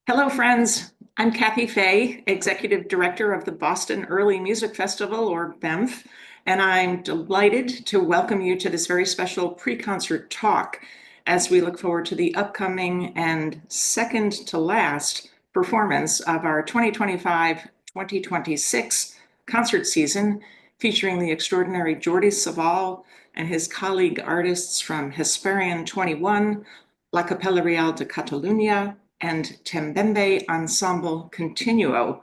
Hello, friends. I'm Kathy Fay, Executive Director of the Boston Early Music Festival, or BEMF, and I'm delighted to welcome you to this very special pre-concert talk as we look forward to the upcoming and second to last performance of our 2025-2026 concert season, featuring the extraordinary Jordi Savall and his colleague artists from Hespèrion XXI, La Capella Reial de Catalunya, and Tembembe Ensamble Continuo,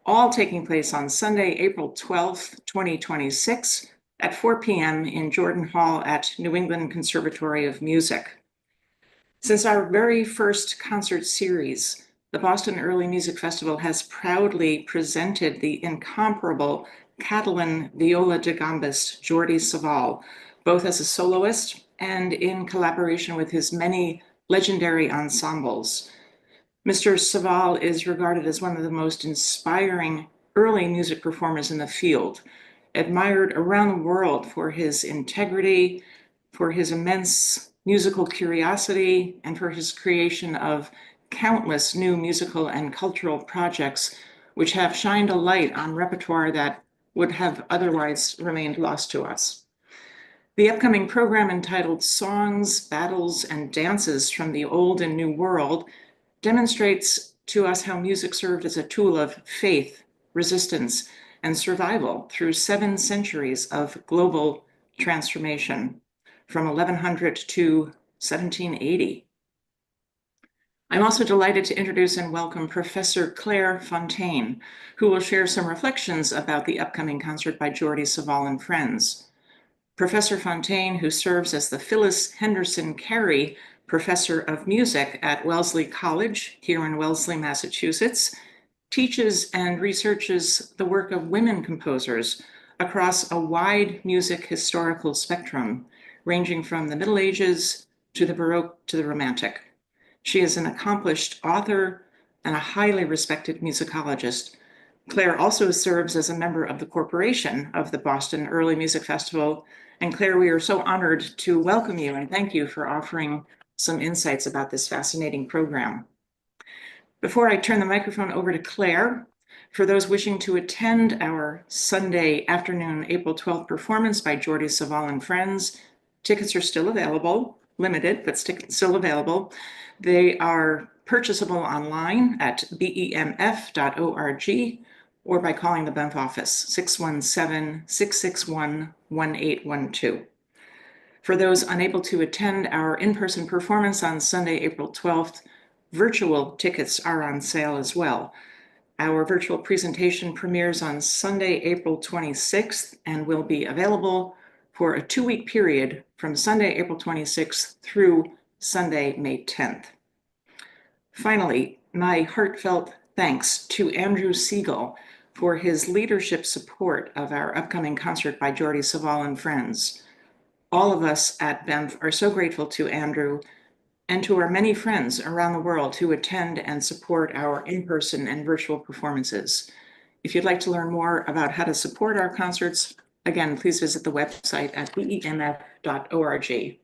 all taking place on Sunday, April 12th, 2026 at 4 p.m. in Jordan Hall at New England Conservatory of Music. Since our very first concert series, the Boston Early Music Festival has proudly presented the incomparable Catalan viola da gambist Jordi Savall, both as a soloist and in collaboration with his many legendary ensembles. Mr. Savall is regarded as one of the most inspiring early music performers in the field, admired around the world for his integrity, for his immense musical curiosity, and for his creation of countless new musical and cultural projects, which have shined a light on repertoire that would have otherwise remained lost to us. The upcoming program, entitled Songs, Battles, and Dances from the Old and New World, demonstrates to us how music served as a tool of faith, resistance, and survival through 7 centuries of global transformation, from 1100 to 1780. I'm also delighted to introduce and welcome Professor Claire Fontijn, who will share some reflections about the upcoming concert by Jordi Savall and friends. Professor Fontijn, who serves as the Phyllis Henderson Carey Professor of Music at Wellesley College here in Wellesley, Massachusetts, teaches and researches the work of women composers across a wide music historical spectrum, ranging from the Middle Ages to the Baroque to the Romantic. She is an accomplished author and a highly respected musicologist. Claire also serves as a member of the corporation of the Boston Early Music Festival. And Claire, we are so honored to welcome you and thank you for offering some insights about this fascinating program. Before I turn the microphone over to Claire, for those wishing to attend our Sunday afternoon, April 12th performance by Jordi Savall and friends, tickets are still available, limited, but still available. They are purchasable online at bemf.org or by calling the BEMF office, 617-661-1812. For those unable to attend our in-person performance on Sunday, April 12th, virtual tickets are on sale as well. Our virtual presentation premieres on Sunday, April 26th, and will be available for a 2-week period from Sunday, April 26th through Sunday, May 10th. Finally, my heartfelt thanks to Andrew Siegel for his leadership support of our upcoming concert by Jordi Savall and friends. All of us at BEMF are so grateful to Andrew and to our many friends around the world who attend and support our in-person and virtual performances. If you'd like to learn more about how to support our concerts, again, please visit the website at bemf.org.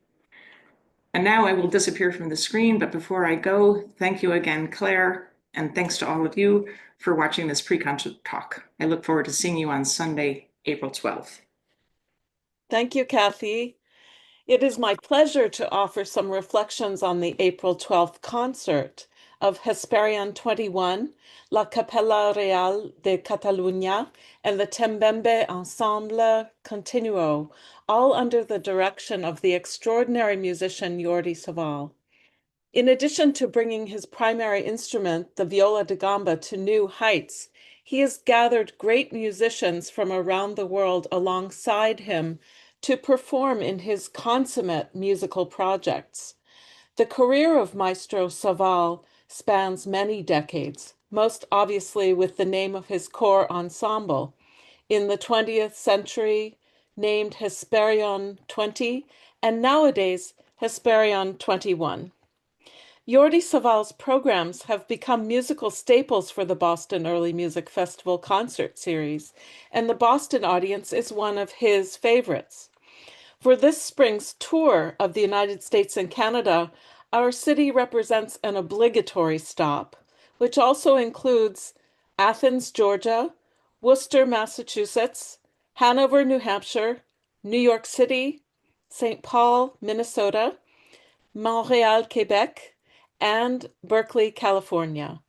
And now I will disappear from the screen, but before I go, thank you again, Claire, and thanks to all of you for watching this pre-concert talk. I look forward to seeing you on Sunday, April 12th. Thank you, Kathy. It is my pleasure to offer some reflections on the April 12th concert of Hespèrion XXI, La Capella Reial de Catalunya, and the Tembembe Ensamble Continuo, all under the direction of the extraordinary musician Jordi Savall. In addition to bringing his primary instrument, the viola da gamba, to new heights, he has gathered great musicians from around the world alongside him to perform in his consummate musical projects. The career of Maestro Savall spans many decades, most obviously with the name of his core ensemble, in the 20th century named Hespèrion XX, and nowadays Hespèrion XXI. Jordi Savall's programs have become musical staples for the Boston Early Music Festival concert series, and the Boston audience is one of his favorites. For this spring's tour of the United States and Canada, our city represents an obligatory stop, which also includes Athens, Georgia, Worcester, Massachusetts, Hanover, New Hampshire, New York City, St. Paul, Minnesota, Montreal, Quebec, and Berkeley, California.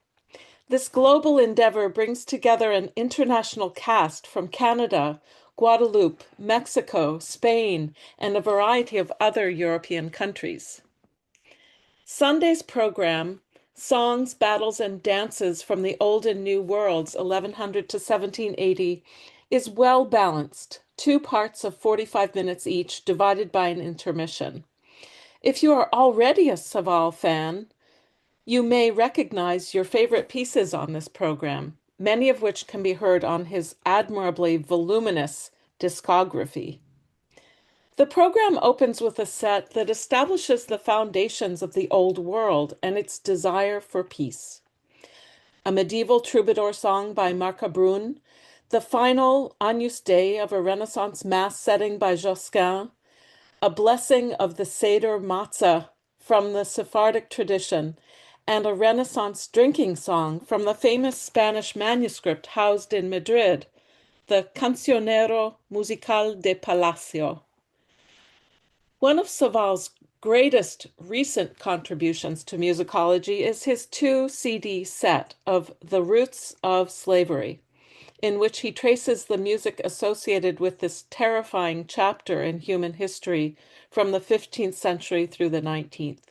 This global endeavor brings together an international cast from Canada, Guadeloupe, Mexico, Spain, and a variety of other European countries. Sunday's program, Songs, Battles, and Dances from the Old and New Worlds, 1100 to 1780, is well balanced, 2 parts of 45 minutes each, divided by an intermission. If you are already a Savall fan, you may recognize your favorite pieces on this program, many of which can be heard on his admirably voluminous discography. The program opens with a set that establishes the foundations of the Old World and its desire for peace. A medieval troubadour song by Marcabrun, the final Agnus Dei of a Renaissance mass setting by Josquin, a blessing of the Seder Matzah from the Sephardic tradition, and a Renaissance drinking song from the famous Spanish manuscript housed in Madrid, the Cancionero Musical de Palacio. One of Savall's greatest recent contributions to musicology is his 2-CD set of The Roots of Slavery, in which he traces the music associated with this terrifying chapter in human history from the 15th century through the 19th.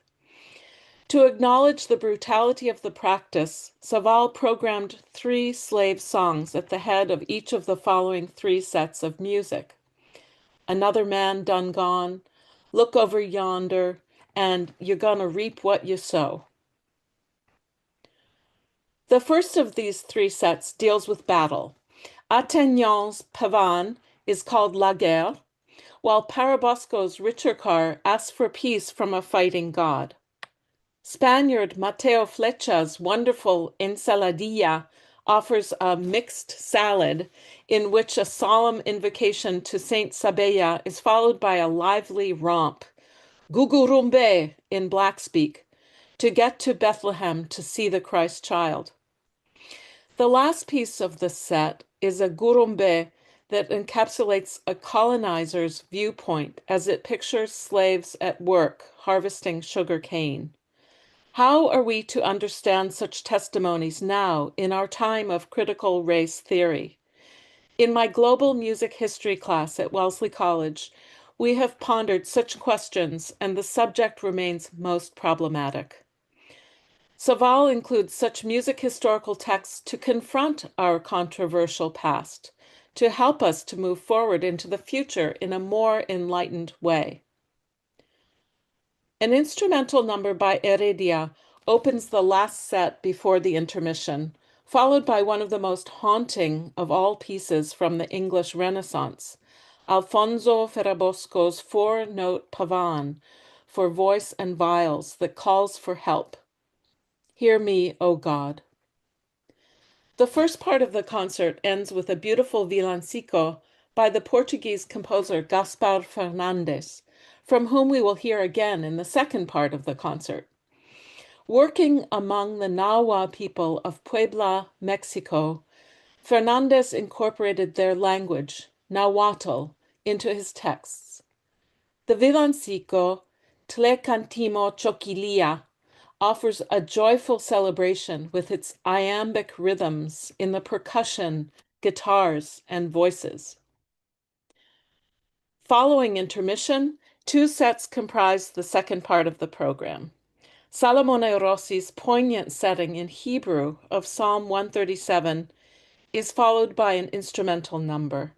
To acknowledge the brutality of the practice, Savall programmed 3 slave songs at the head of each of the following 3 sets of music: Another Man Done Gone, Look Over Yonder, and You're Gonna Reap What You Sow. The first of these 3 sets deals with battle. Attegnon's Pavan is called La Guerre, while Parabosco's Richercar asks for peace from a fighting god. Spaniard Mateo Flecha's wonderful Ensaladilla offers a mixed salad in which a solemn invocation to Saint Sabella is followed by a lively romp, Gugurumbe in Blackspeak, to get to Bethlehem to see the Christ child. The last piece of the set is a gurumbe that encapsulates a colonizer's viewpoint as it pictures slaves at work harvesting sugar cane. How are we to understand such testimonies now in our time of critical race theory? In my global music history class at Wellesley College, we have pondered such questions, and the subject remains most problematic. Savall includes such music historical texts to confront our controversial past, to help us to move forward into the future in a more enlightened way. An instrumental number by Heredia opens the last set before the intermission, followed by one of the most haunting of all pieces from the English Renaissance, Alfonso Ferrabosco's 4-note pavan for voice and viols that calls for help. Hear me, O God. The first part of the concert ends with a beautiful villancico by the Portuguese composer Gaspar Fernandes, from whom we will hear again in the second part of the concert. Working among the Nahua people of Puebla, Mexico, Fernandes incorporated their language, Nahuatl, into his texts. The villancico, Tle Cantimo Choquilia, offers a joyful celebration with its iambic rhythms in the percussion, guitars, and voices. Following intermission, 2 sets comprise the second part of the program. Salomone Rossi's poignant setting in Hebrew of Psalm 137 is followed by an instrumental number.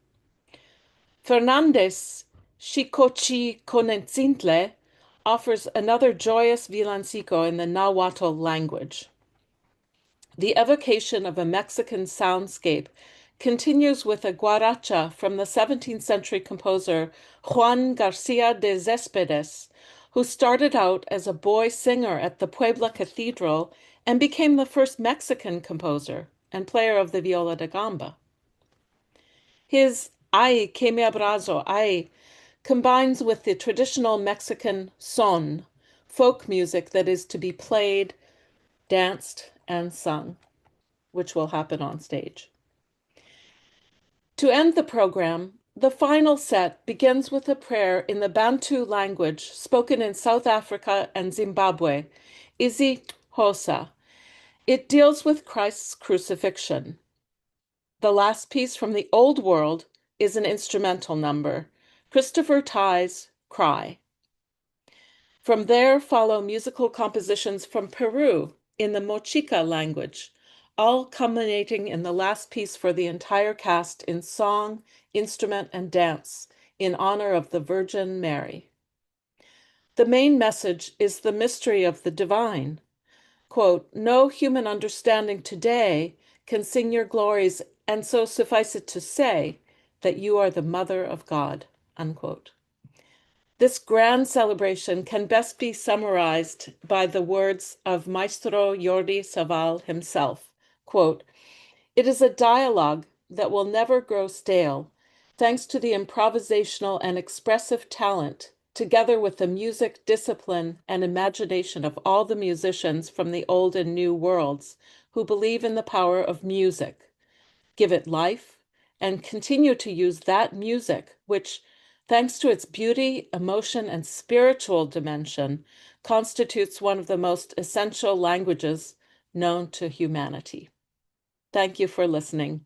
Fernandes' Xicochi Conencintle offers another joyous villancico in the Nahuatl language. The evocation of a Mexican soundscape continues with a guaracha from the 17th century composer Juan Garcia de Céspedes, who started out as a boy singer at the Puebla Cathedral and became the first Mexican composer and player of the viola da gamba. His Ay que me abrazo, ay, combines with the traditional Mexican son, folk music that is to be played, danced, and sung, which will happen on stage. To end the program, the final set begins with a prayer in the Bantu language spoken in South Africa and Zimbabwe, Izi Hosa. It deals with Christ's crucifixion. The last piece from the Old World is an instrumental number, Christopher Tye's Cry. From there follow musical compositions from Peru in the Mochica language, all culminating in the last piece for the entire cast in song, instrument, and dance in honor of the Virgin Mary. The main message is the mystery of the divine. Quote, "No human understanding today can sing your glories, and so suffice it to say that you are the Mother of God," unquote. This grand celebration can best be summarized by the words of Maestro Jordi Savall himself. Quote, "It is a dialogue that will never grow stale, thanks to the improvisational and expressive talent, together with the music, discipline, and imagination of all the musicians from the old and new worlds who believe in the power of music, give it life, and continue to use that music, which, thanks to its beauty, emotion, and spiritual dimension, constitutes one of the most essential languages known to humanity." Thank you for listening.